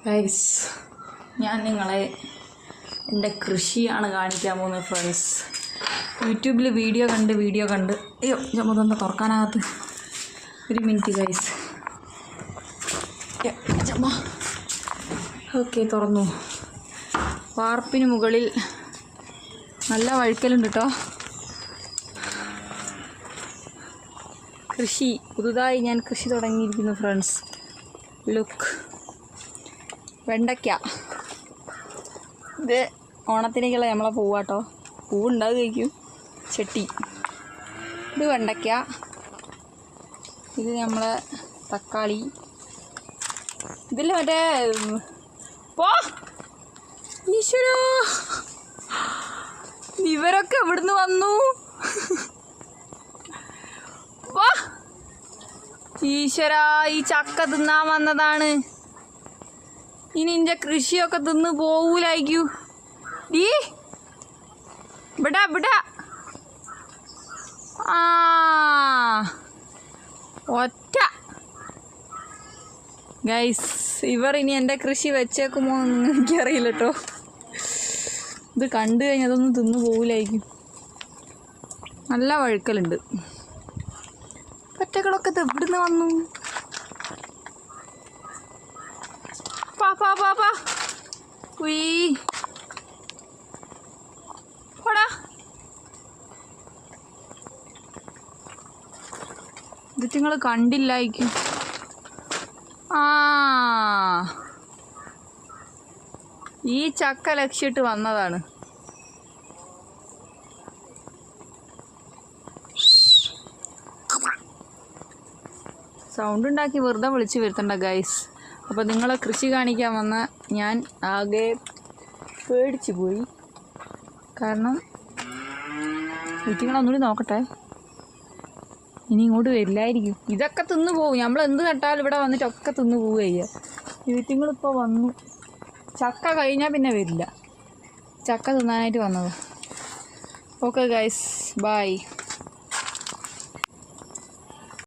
Guys, ഞാൻ നിങ്ങളെ എൻ്റെ കൃഷിയാണ് കാണിക്കാൻ പോകുന്നത് ഫ്രണ്ട്സ്. യൂട്യൂബിൽ വീഡിയോ കണ്ട് അയ്യോ ചമ്മതൊന്ന് തുറക്കാനകത്ത് ഒരു മിനിറ്റ് ഗൈസ്. ചമ്മ ഓക്കെ, തുറന്നു. വാർപ്പിന് മുകളിൽ നല്ല വഴുക്കലുണ്ട് കേട്ടോ. കൃഷി പുതുതായി ഞാൻ കൃഷി തുടങ്ങിയിരിക്കുന്നു ഫ്രണ്ട്സ്. ലുക്ക്, വെണ്ടയ്ക്ക. ഇത് ഓണത്തിനേക്കുള്ള നമ്മളെ പൂവാട്ടോ. പൂവുണ്ടാകുമായിരിക്കും. ചെട്ടി. ഇത് വെണ്ടയ്ക്ക. ഇത് നമ്മളെ തക്കാളി. ഇതിൽ മറ്റേ പോ ഈശ്വരോ, ഇവരൊക്കെ എവിടുന്ന് വന്നു? ഈശ്വരാ, ഈ ചക്ക തിന്നാൻ വന്നതാണ്. ഇനി ഇൻ്റെ കൃഷിയൊക്കെ തിന്ന് പോവൂലായിരിക്കൂ. ഡീ ഇവിടെ ആ ഒറ്റ ഗൈസ്, ഇവർ ഇനി എൻ്റെ കൃഷി വെച്ചേക്കുമോ എന്ന് എനിക്കറിയില്ല കേട്ടോ. ഇത് കണ്ടു കഴിഞ്ഞാൽ അതൊന്നും തിന്നു പോവില്ലായിരിക്കും. നല്ല വഴുക്കലുണ്ട്. പറ്റകളൊക്കെ ഇത് എവിടുന്ന് വന്നു? പാ ഉയ് പോടാ. ഇത് നിങ്ങൾ കണ്ടില്ലായിരിക്കും. ഈ ചക്ക ലക്ഷ്യമിട്ട് വന്നതാണ്. സൗണ്ട് ഉണ്ടാക്കി വെറുതെ വിളിച്ച് വരുത്തണ്ട ഗൈസ്. അപ്പോൾ നിങ്ങളെ കൃഷി കാണിക്കാൻ വന്ന ഞാൻ ആകെ പേടിച്ചു പോയി. കാരണം വീട്ടിങ്ങളൊന്നുകൂടി നോക്കട്ടെ, ഇനി ഇങ്ങോട്ട് വരില്ലായിരിക്കും. ഇതൊക്കെ തിന്നു പോകും. നമ്മൾ എന്ത് നട്ടാലും ഇവിടെ വന്നിട്ടൊക്കെ തിന്നു പോവുകയ്യ. വീട്ടിങ്ങളിപ്പോൾ വന്നു. ചക്ക കഴിഞ്ഞാൽ പിന്നെ വരില്ല. ചക്ക തിന്നാനായിട്ട് വന്നത്. Okay guys, by.